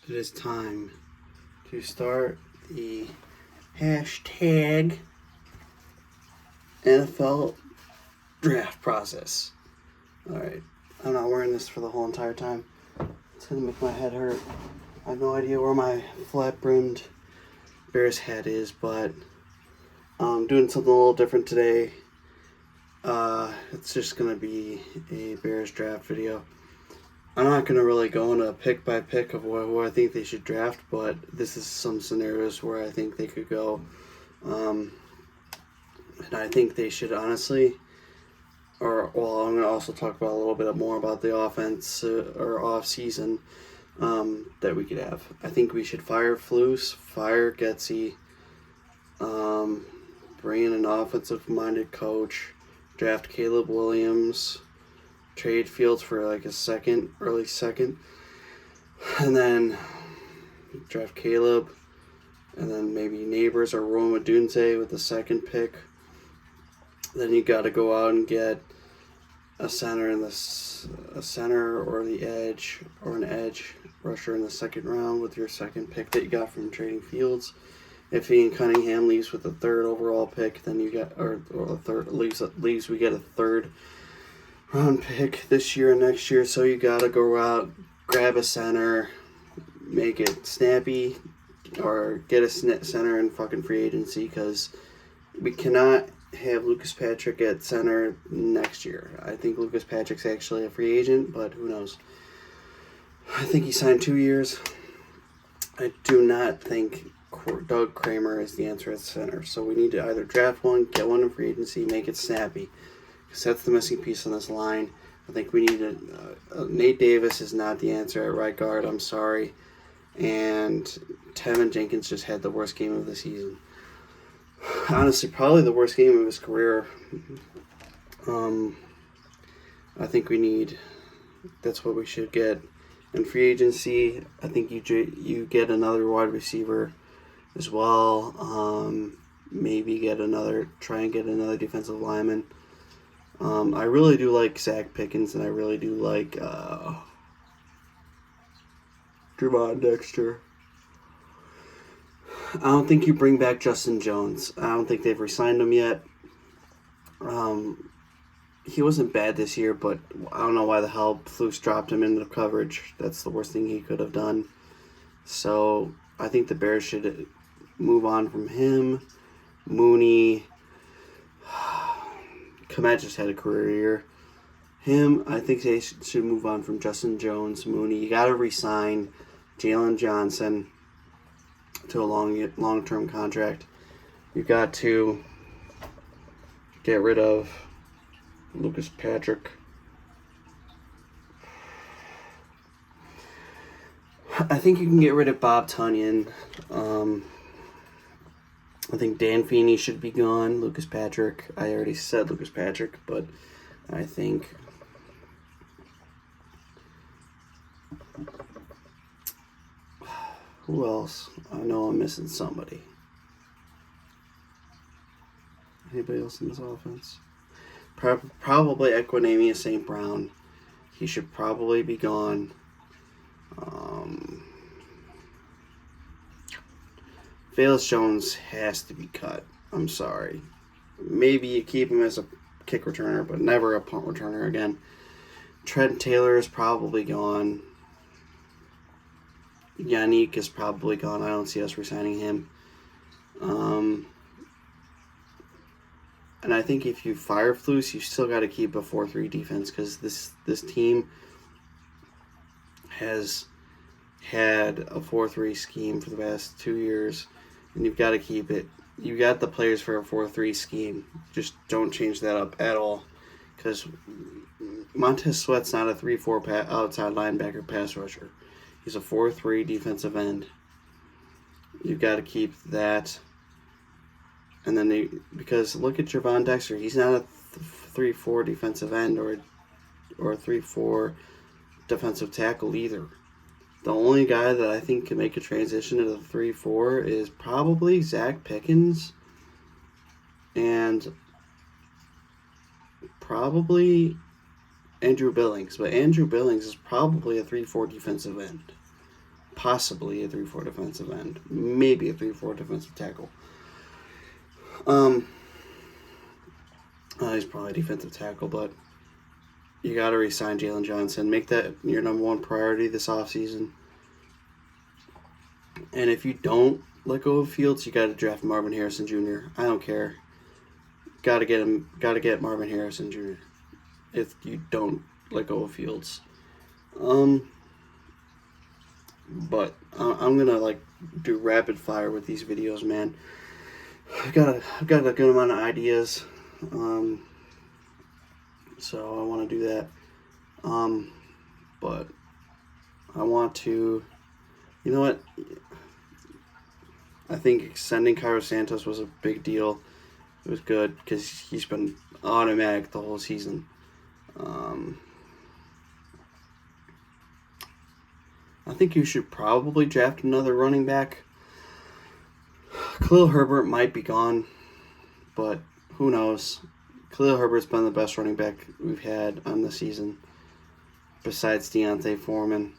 it is time to start the hashtag NFL draft process. Alright, I'm not wearing this for the whole entire time. It's gonna make my head hurt. I have no idea where my flat-brimmed Bears hat is, but I'm doing something a little different today. It's just gonna be a Bears draft video. I'm not gonna really go into pick by pick of who I think they should draft, but this is some scenarios where I think they could go. And I think they should honestly, I'm gonna also talk about a little bit more about the offense or off season that we could have. I think we should fire Flus, fire Getsy, bring in an offensive-minded coach, draft Caleb Williams, trade Fields for like a early second, and then draft Caleb, and then maybe Neighbors or Roma Dunze with the second pick. Then you got to go out and get a center or the edge or an edge rusher in the second round with your second pick that you got from trading Fields. If Ian Cunningham leaves with the third overall pick, then you get or the third leaves, we get a third round pick this year and next year. So you gotta go out, grab a center, make it snappy, or get a center in fucking free agency, because we cannot have Lucas Patrick at center next year. I think Lucas Patrick's actually a free agent, but who knows? I think he signed 2 years. I do not think Doug Kramer is the answer at center. So we need to either draft one, get one in free agency, make it snappy, because that's the missing piece on this line. I think we need Nate Davis is not the answer at right guard. I'm sorry. And Tevin Jenkins just had the worst game of the season. Honestly, probably the worst game of his career. I think that's what we should get in free agency. I think you get another wide receiver as well. Maybe try and get another defensive lineman. I really do like Zach Pickens, and I really do like Javon Dexter. I don't think you bring back Justin Jones. I don't think they've re-signed him yet. He wasn't bad this year, but I don't know why the hell Flus dropped him into coverage. That's the worst thing he could have done. So I think the Bears should move on from him. Mooney. Komet just had a career year. I think they should move on from Justin Jones, Mooney. You got to re-sign Jalen Johnson to a long-term contract. You've got to get rid of Lucas Patrick. I think you can get rid of Bob Tonyan. I think Dan Feeney should be gone. Lucas Patrick. I already said Lucas Patrick, but I think who else? I know I'm missing somebody. Anybody else in this offense? Probably Equanimeous St. Brown. He should probably be gone. Velus Jones has to be cut. I'm sorry. Maybe you keep him as a kick returner, but never a punt returner again. Trent Taylor is probably gone. Yannick is probably gone. I don't see us resigning him. And I think if you fire Flus, you still got to keep a 4-3 defense, because this team has had a 4-3 scheme for the past 2 years, and you've got to keep it. You got the players for a 4-3 scheme. Just don't change that up at all, because Montez Sweat's not a 3-4 outside linebacker pass rusher. He's a 4-3 defensive end. You've got to keep that. And then because look at Javon Dexter. He's not a 3-4 defensive end or a 3-4 defensive tackle either. The only guy that I think can make a transition to the 3-4 is probably Zach Pickens and probably Andrew Billings. But Andrew Billings is probably a 3-4 defensive end. possibly a 3-4 defensive end, maybe a 3-4 defensive tackle. He's probably a defensive tackle, but you got to re-sign Jalen Johnson. Make that your number one priority this offseason. And if you don't let go of Fields, you got to draft Marvin Harrison Jr. I don't care. Got to get him. Got to get Marvin Harrison Jr. If you don't let go of Fields. But I'm gonna do rapid fire with these videos, man. I've got a good amount of ideas. So I want to do that. But I want to, you know what? I think extending Cairo Santos was a big deal. It was good because he's been automatic the whole season. I think you should probably draft another running back. Khalil Herbert might be gone, but who knows? Khalil Herbert's been the best running back we've had on the season, besides Deontay Foreman.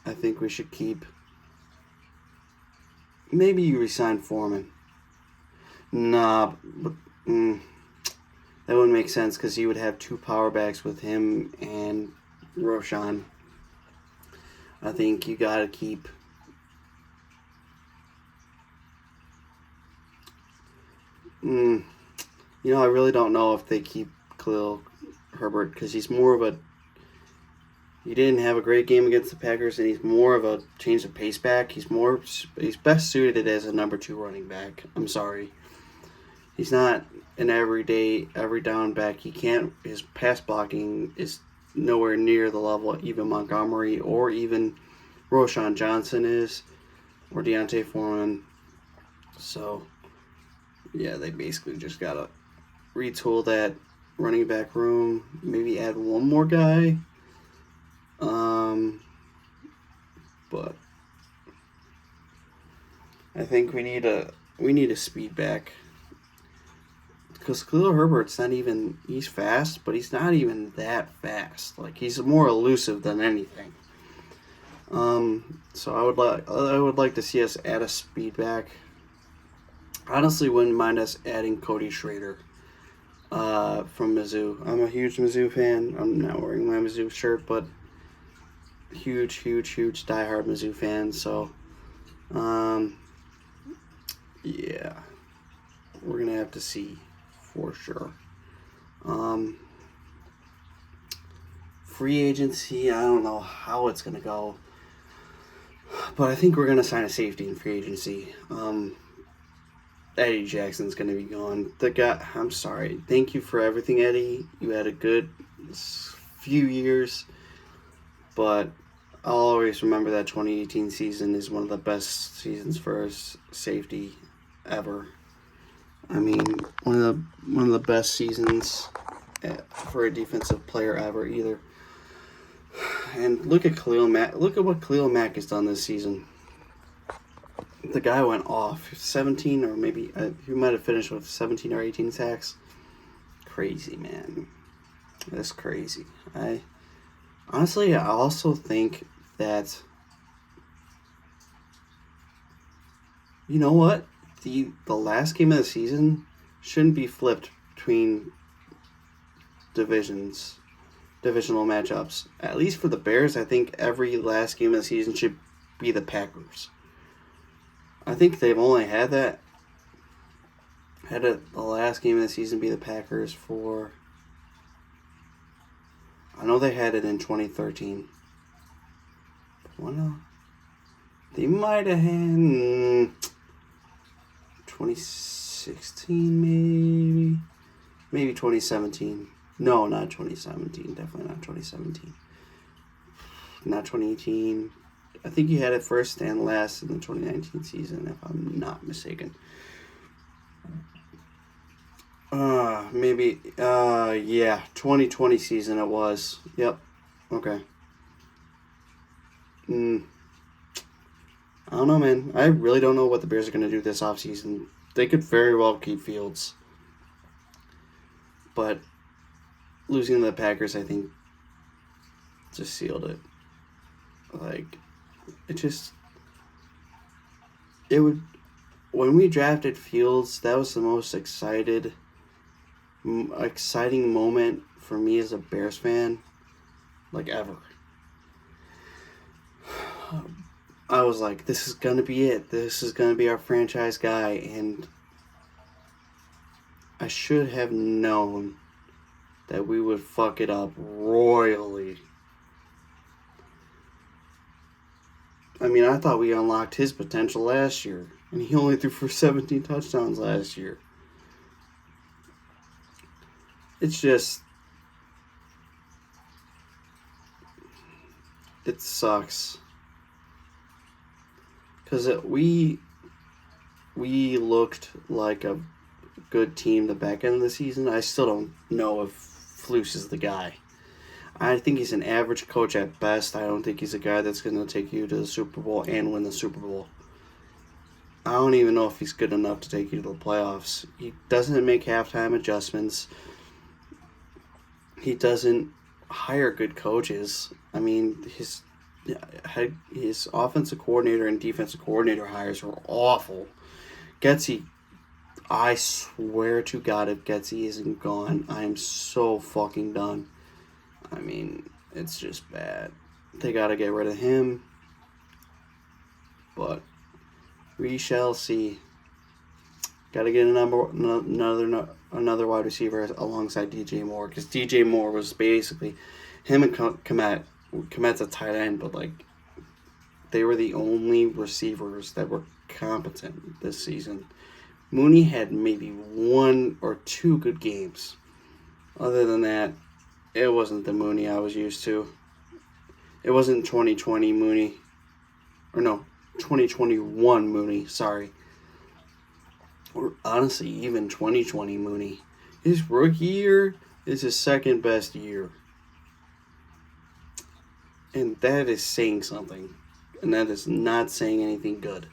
I think we should keep. Maybe you resign Foreman. Nah, but that wouldn't make sense because you would have two power backs with him and Roschon. I think you gotta keep. I really don't know if they keep Khalil Herbert because he's more of a. He didn't have a great game against the Packers, and he's more of a change of pace back. He's best suited as a number 2 running back. I'm sorry. He's not an every down back. His pass blocking is nowhere near the level even Montgomery or even Roschon Johnson is, or Deontay Foreman. So, yeah, they basically just got to retool that running back room, maybe add one more guy. But I think we need a speed back. Because Khalil Herbert's he's fast, but he's not even that fast. He's more elusive than anything. So I would like to see us add a speed back. Honestly, wouldn't mind us adding Cody Schrader from Mizzou. I'm a huge Mizzou fan. I'm not wearing my Mizzou shirt, but huge diehard Mizzou fan. So, yeah, we're gonna have to see for sure. Free agency, I don't know how it's gonna go, but I think we're gonna sign a safety in free agency. Eddie Jackson's gonna be gone. I'm sorry. Thank you for everything, Eddie. You had a good few years, but I'll always remember that 2018 season is one of the best seasons for a safety ever. I mean, one of the best seasons for a defensive player ever either. And look at Khalil Mack. Look at what Khalil Mack has done this season. The guy went off 17, or maybe he might have finished with 17 or 18 sacks. Crazy, man. That's crazy. I also think that, you know what? The last game of the season shouldn't be flipped between divisional matchups. At least for the Bears, I think every last game of the season should be the Packers. I think they've only had the last game of the season be the Packers for. I know they had it in 2013. They might have had 2016 maybe 2017. No, not 2017. Definitely not 2017. Not 2018. I think he had it first and last in the 2019 season, if I'm not mistaken. Yeah, 2020 season it was. Yep. Okay. I don't know, man. I really don't know what the Bears are going to do this offseason. They could very well keep Fields. But losing to the Packers, I think, just sealed it. Like, when we drafted Fields, that was the most exciting moment for me as a Bears fan, like, ever. I was like, this is going to be it. This is going to be our franchise guy. And I should have known that we would fuck it up royally. I mean, I thought we unlocked his potential last year. And he only threw for 17 touchdowns last year. It's just... it sucks. Because we looked like a good team the back end of the season. I still don't know if Flus is the guy. I think he's an average coach at best. I don't think he's a guy that's going to take you to the Super Bowl and win the Super Bowl. I don't even know if he's good enough to take you to the playoffs. He doesn't make halftime adjustments. He doesn't hire good coaches. I mean, his offensive coordinator and defensive coordinator hires were awful. Getsy, I swear to God, if Getsy isn't gone, I am so fucking done. I mean, it's just bad. They got to get rid of him. But we shall see. Got to get another wide receiver alongside DJ Moore, because DJ Moore was basically him and Kmet. Kmet's a tight end, but like they were the only receivers that were competent this season. Mooney had maybe 1 or 2 good games. Other than that, it wasn't the Mooney I was used to. It wasn't 2020 Mooney. Or no, 2021 Mooney, sorry. Or honestly, even 2020 Mooney. His rookie year is his second best year. And that is saying something. And that is not saying anything good.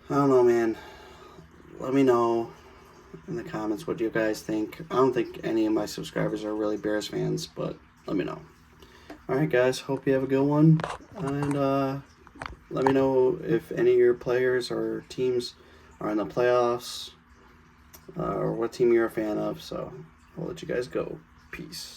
I don't know, man. Let me know in the comments what you guys think. I don't think any of my subscribers are really Bears fans, but let me know. Alright, guys. Hope you have a good one. And let me know if any of your players or teams are in the playoffs, or what team you're a fan of. So I'll let you guys go. Peace.